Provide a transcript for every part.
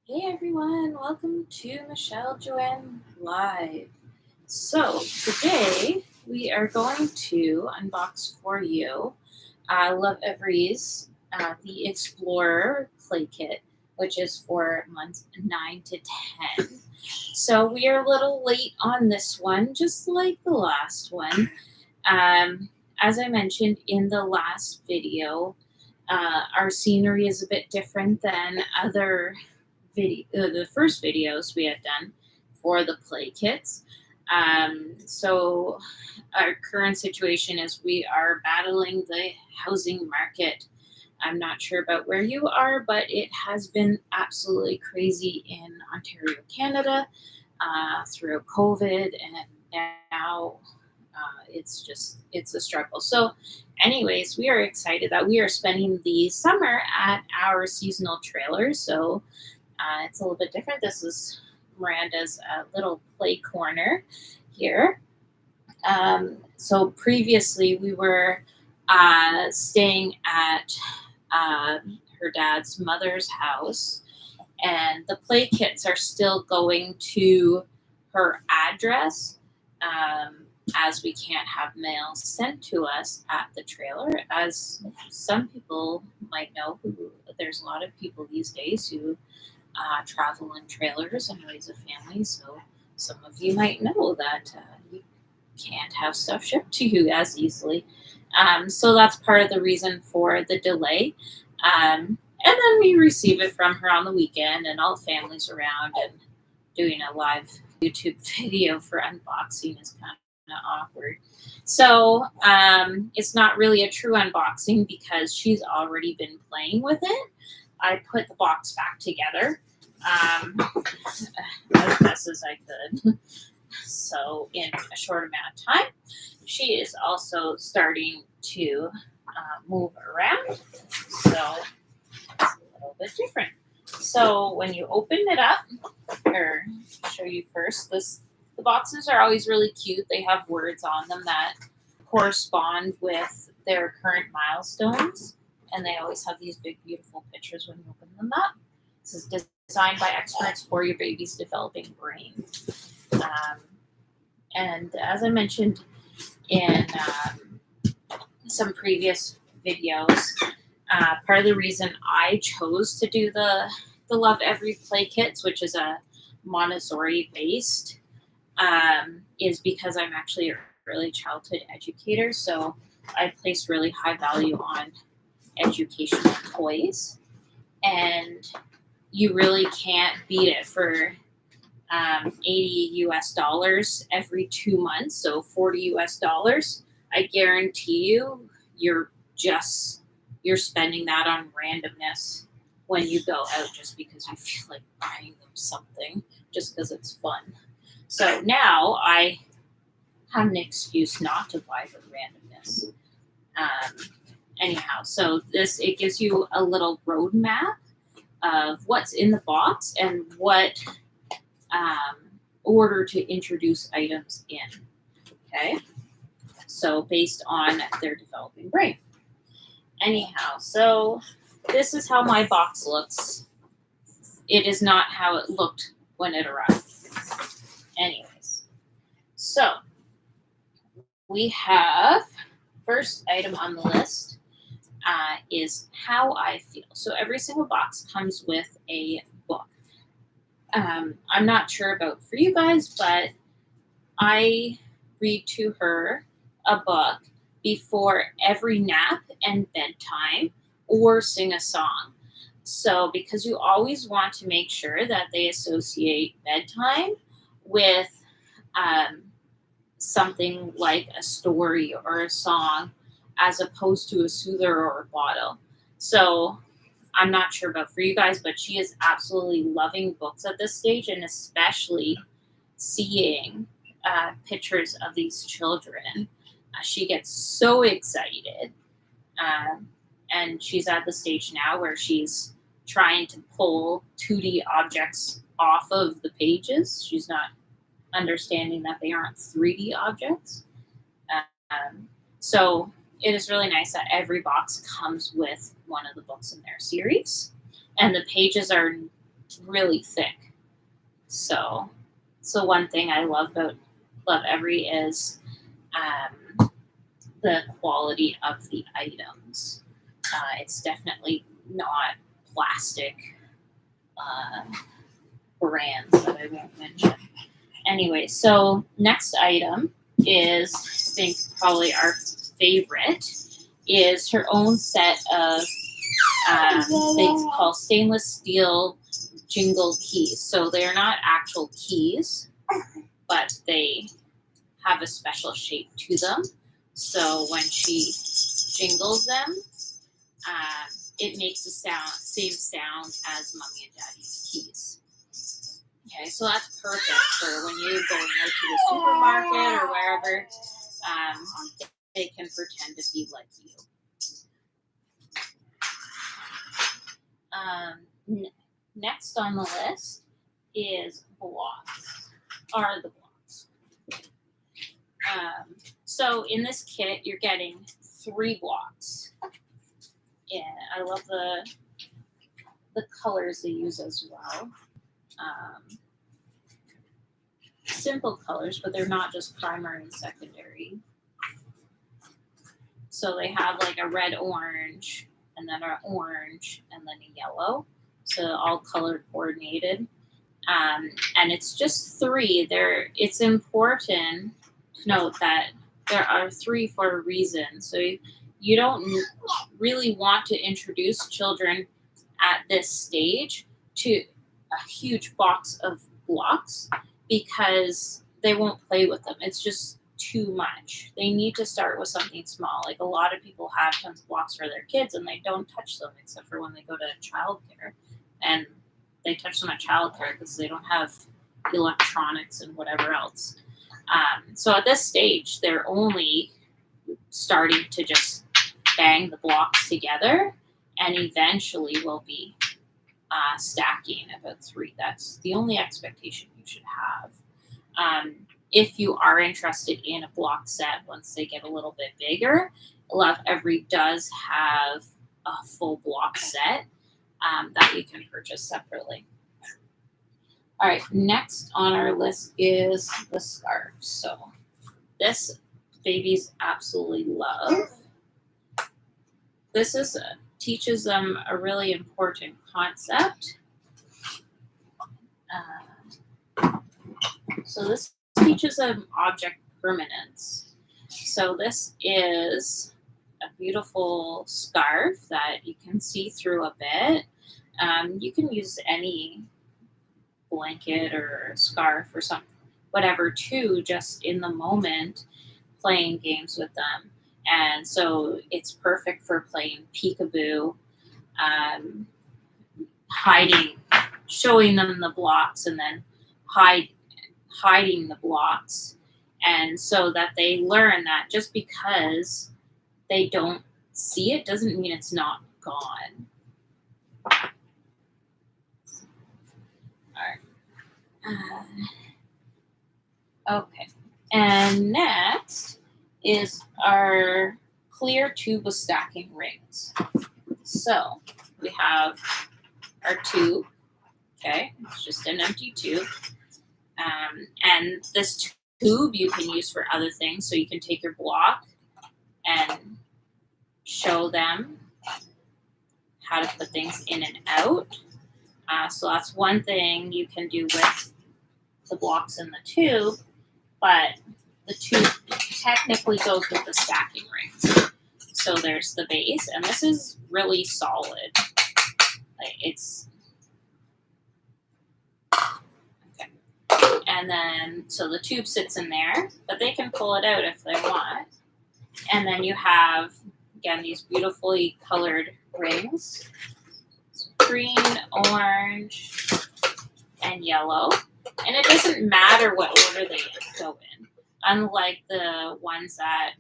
Hey everyone, welcome to Michelle Joanne Live. So today we are going to unbox for you Lovevery's The Explorer Playkit, which is for months 9 to 10. So we are a little late on this one, just like the last one. As I mentioned in the last video, our scenery is a bit different than the first videos we had done for the play kits. So our current situation is we are battling the housing market. I'm not sure about where you are, but it has been absolutely crazy in Ontario, Canada, through COVID, and now it's a struggle. So, anyways, we are excited that we are spending the summer at our seasonal trailer. So it's a little bit different. This is Miranda's little play corner here. So previously we were staying at her dad's mother's house, and the play kits are still going to her address. As we can't have mail sent to us at the trailer, as some people might know, there's a lot of people these days who travel in trailers and raise a family. So some of you might know that you can't have stuff shipped to you as easily. So that's part of the reason for the delay. And then we receive it from her on the weekend, and all the families around, and doing a live YouTube video for unboxing is kind of awkward. So it's not really a true unboxing because she's already been playing with it. I put the box back together as best as I could. So in a short amount of time, she is also starting to move around. So it's a little bit different. So when you open it up, or show you first, the boxes are always really cute. They have words on them that correspond with their current milestones, and they always have these big, beautiful pictures when you open them up. This is designed by experts for your baby's developing brain. Um, and as I mentioned in some previous videos, part of the reason I chose to do the Lovevery Play Kits, which is a Montessori based, is because I'm actually an early childhood educator. So I place really high value on educational toys, and you really can't beat it for 80 US dollars every 2 months, so 40 US dollars. I guarantee you're spending that on randomness when you go out just because you feel like buying them something just because it's fun. So now I have an excuse not to buy the randomness. Anyhow, so it gives you a little roadmap of what's in the box and what order to introduce items in. Okay, so based on their developing brain. Anyhow, so this is how my box looks. It is not how it looked when it arrived. Anyways, so we have first item on the list is how I feel. So every single box comes with a book. I'm not sure about for you guys, but I read to her a book before every nap and bedtime or sing a song. So, because you always want to make sure that they associate bedtime with something like a story or a song as opposed to a soother or a bottle. So, I'm not sure about for you guys, but she is absolutely loving books at this stage, and especially seeing pictures of these children. She gets so excited. And she's at the stage now where she's trying to pull 2D objects off of the pages. She's not understanding that they aren't 3D objects. So it is really nice that every box comes with one of the books in their series. And the pages are really thick. So one thing I love about Lovevery is the quality of the items. It's definitely not plastic brands that I won't mention. Anyway, so next item is, I think probably our favorite, is her own set of they call stainless steel Jingle Keys. So they're not actual keys, but they have a special shape to them. So when she jingles them, it makes the same sound as Mommy and Daddy's keys. Okay, so that's perfect for when you're going out to the supermarket or wherever. They can pretend to be like you. Next on the list is blocks. Are the blocks. So in this kit, you're getting 3 blocks. And I love the colors they use as well. Simple colors, but they're not just primary and secondary. So they have like a red orange, and then an orange, and then a yellow. So all color coordinated. And it's just 3. It's important to note that there are 3 for a reason. So you don't really want to introduce children at this stage to a huge box of blocks because they won't play with them. It's just too much. They need to start with something small. Like a lot of people have tons of blocks for their kids and they don't touch them except for when they go to childcare. And they touch them at childcare because they don't have electronics and whatever else. So at this stage, they're only starting to just bang the blocks together, and eventually will be stacking about 3. That's the only expectation you should have. If you are interested in a block set once they get a little bit bigger, Lovevery does have a full block set that you can purchase separately. All right, next on our list is the scarf. So this babies absolutely love. This teaches them a really important concept. So this teaches them object permanence. So this is a beautiful scarf that you can see through a bit. You can use any blanket or scarf or something, whatever, too, just in the moment playing games with them. And so it's perfect for playing peekaboo, hiding, showing them the blocks and then hiding the blocks. And so that they learn that just because they don't see it doesn't mean it's not gone. Okay, and next is our clear tube with stacking rings. So we have our tube, okay, it's just an empty tube. And this tube you can use for other things. So you can take your block and show them how to put things in and out. So that's one thing you can do with the blocks in the tube, but the tube technically goes with the stacking rings. So there's the base, and this is really solid. Like it's okay. And then so the tube sits in there, but they can pull it out if they want. And then you have again these beautifully colored rings. Green, orange, and yellow. And it doesn't matter what order they go in. Unlike the ones that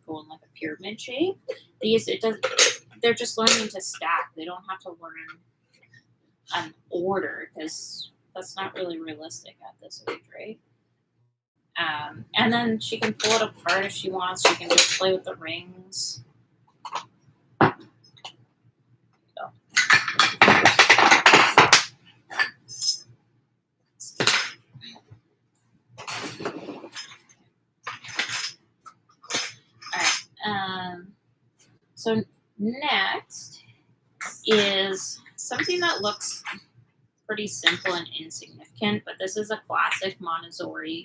go in like a pyramid shape, they're just learning to stack. They don't have to learn an order because that's not really realistic at this age, right? And then she can pull it apart if she wants. She can just play with the rings. So next is something that looks pretty simple and insignificant, but this is a classic Montessori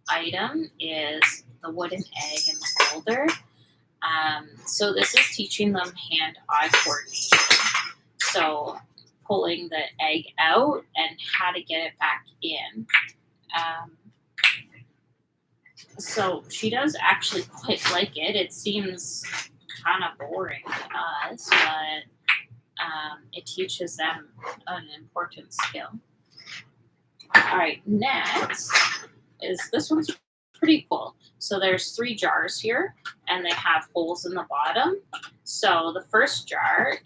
item, is the wooden egg in the holder. So this is teaching them hand-eye coordination. So pulling the egg out and how to get it back in. So she does actually quite like it. It seems kind of boring to us, but it teaches them an important skill. All right, next is this one's pretty cool. So there's 3 jars here, and they have holes in the bottom. So the first jar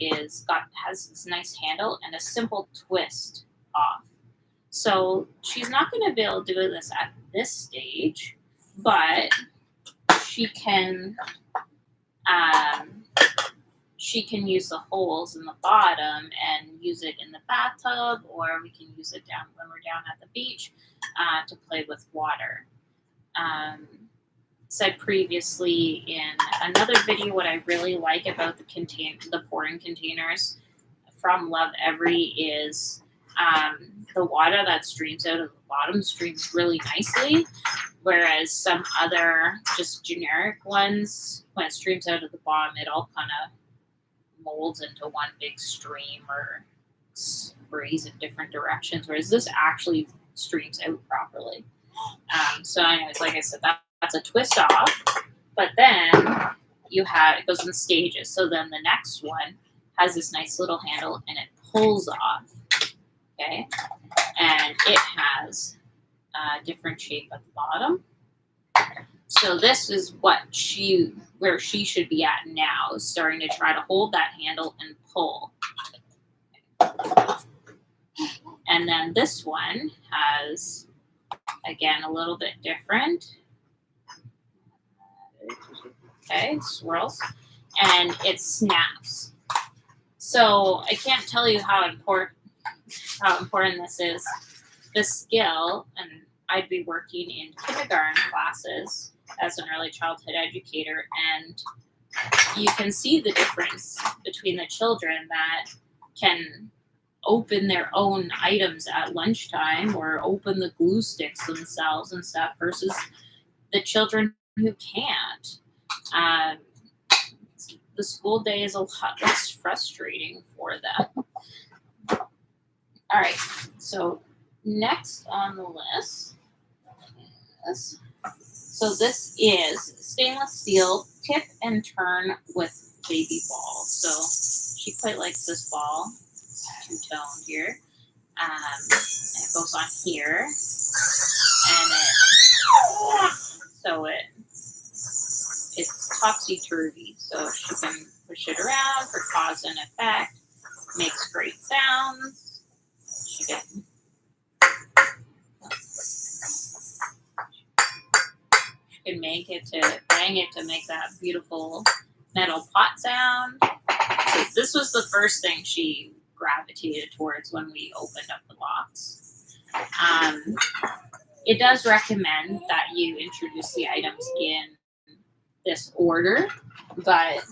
has this nice handle and a simple twist off. So she's not going to be able to do this at this stage, but she can use the holes in the bottom and use it in the bathtub, or we can use it down when we're down at the beach to play with water. Said previously in another video, what I really like about the pouring containers from Lovevery is the water that streams out of the bottom streams really nicely, whereas some other just generic ones, when it streams out of the bottom, it all kind of molds into one big stream or sprays in different directions, whereas this actually streams out properly. So anyways, like I said, that's a twist off, but then it goes in stages. So then the next one has this nice little handle and it pulls off, okay? And it has a different shape at the bottom. So this is where she should be at now, starting to try to hold that handle and pull. And then this one has, again, a little bit different. Okay, swirls. And it snaps. So I can't tell you how important this is. This skill, and I'd be working in kindergarten classes as an early childhood educator, and you can see the difference between the children that can open their own items at lunchtime or open the glue sticks themselves and stuff versus the children who can't. The school day is a lot less frustrating for them. All right, so next on the list is, so this is stainless steel tip and turn with baby ball. So she quite likes this ball. It's two-toned here. And it goes on here. And it's topsy-turvy. So she can push it around for cause and effect. Makes great sounds. She can make it to bang it to make that beautiful metal pot sound. So this was the first thing she gravitated towards when we opened up the box. It does recommend that you introduce the items in this order, but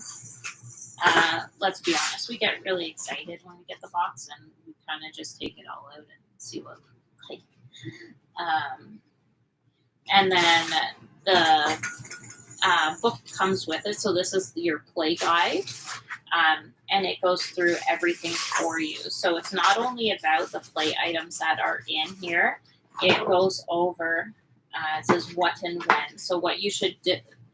let's be honest, we get really excited when we get the box and we kind of just take it all out and see what we like. And then the book comes with it. So this is your play guide, and it goes through everything for you. So it's not only about the play items that are in here, it goes over, it says what and when. So what you should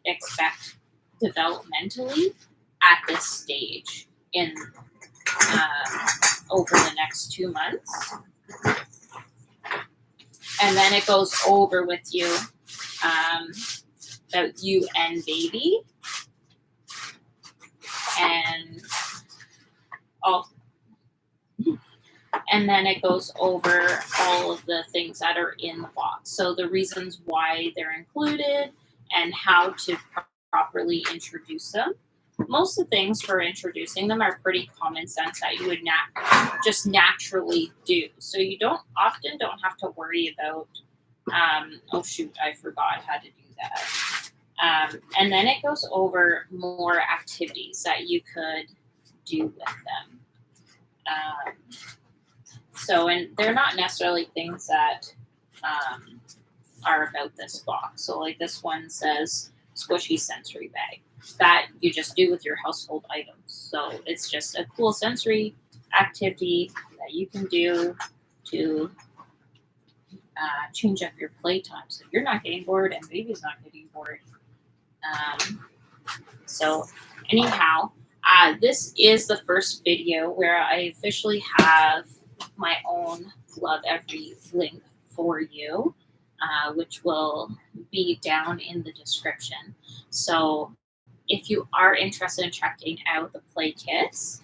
expect developmentally at this stage in over the next 2 months. And then it goes over with you about you and baby. And then it goes over all of the things that are in the box. So the reasons why they're included and how to properly introduce them. Most of the things for introducing them are pretty common sense that you would just naturally do. So you don't have to worry about, oh shoot, I forgot how to do that. And then it goes over more activities that you could do with them. Um, and they're not necessarily things that um, are about this box. So, like this one says squishy sensory bag that you just do with your household items. So, it's just a cool sensory activity that you can do to change up your playtime so you're not getting bored and baby's not getting bored. Um, so, anyhow, this is the first video where I officially have my own Lovevery link for you, which will be down in the description. So, if you are interested in checking out the play kits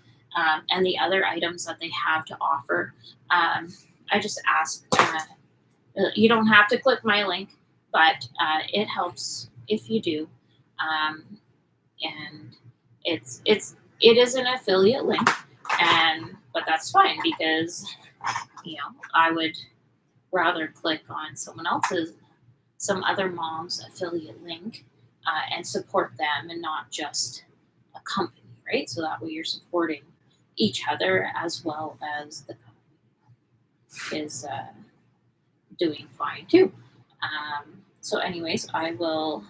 and the other items that they have to offer, I just ask. You don't have to click my link, but it helps if you do. Um, and it is an affiliate link, but that's fine because I would rather click on some other mom's affiliate link and support them and not just a company, right? So that way you're supporting each other as well as the company is doing fine too. So, anyways, I will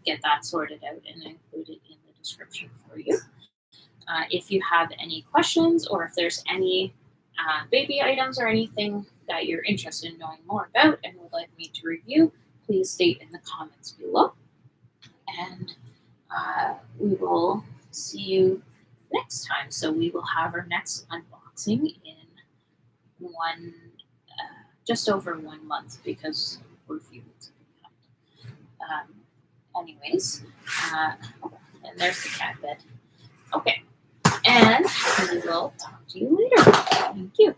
get that sorted out and include it in the description for you. If you have any questions or if there's any baby items or anything that you're interested in knowing more about and would like me to review, please state in the comments below. And we will see you next time. So we will have our next unboxing in just over 1 month because we're a few weeks behind. Anyways, and there's the cat bed. Okay, and we will talk to you later. Thank you.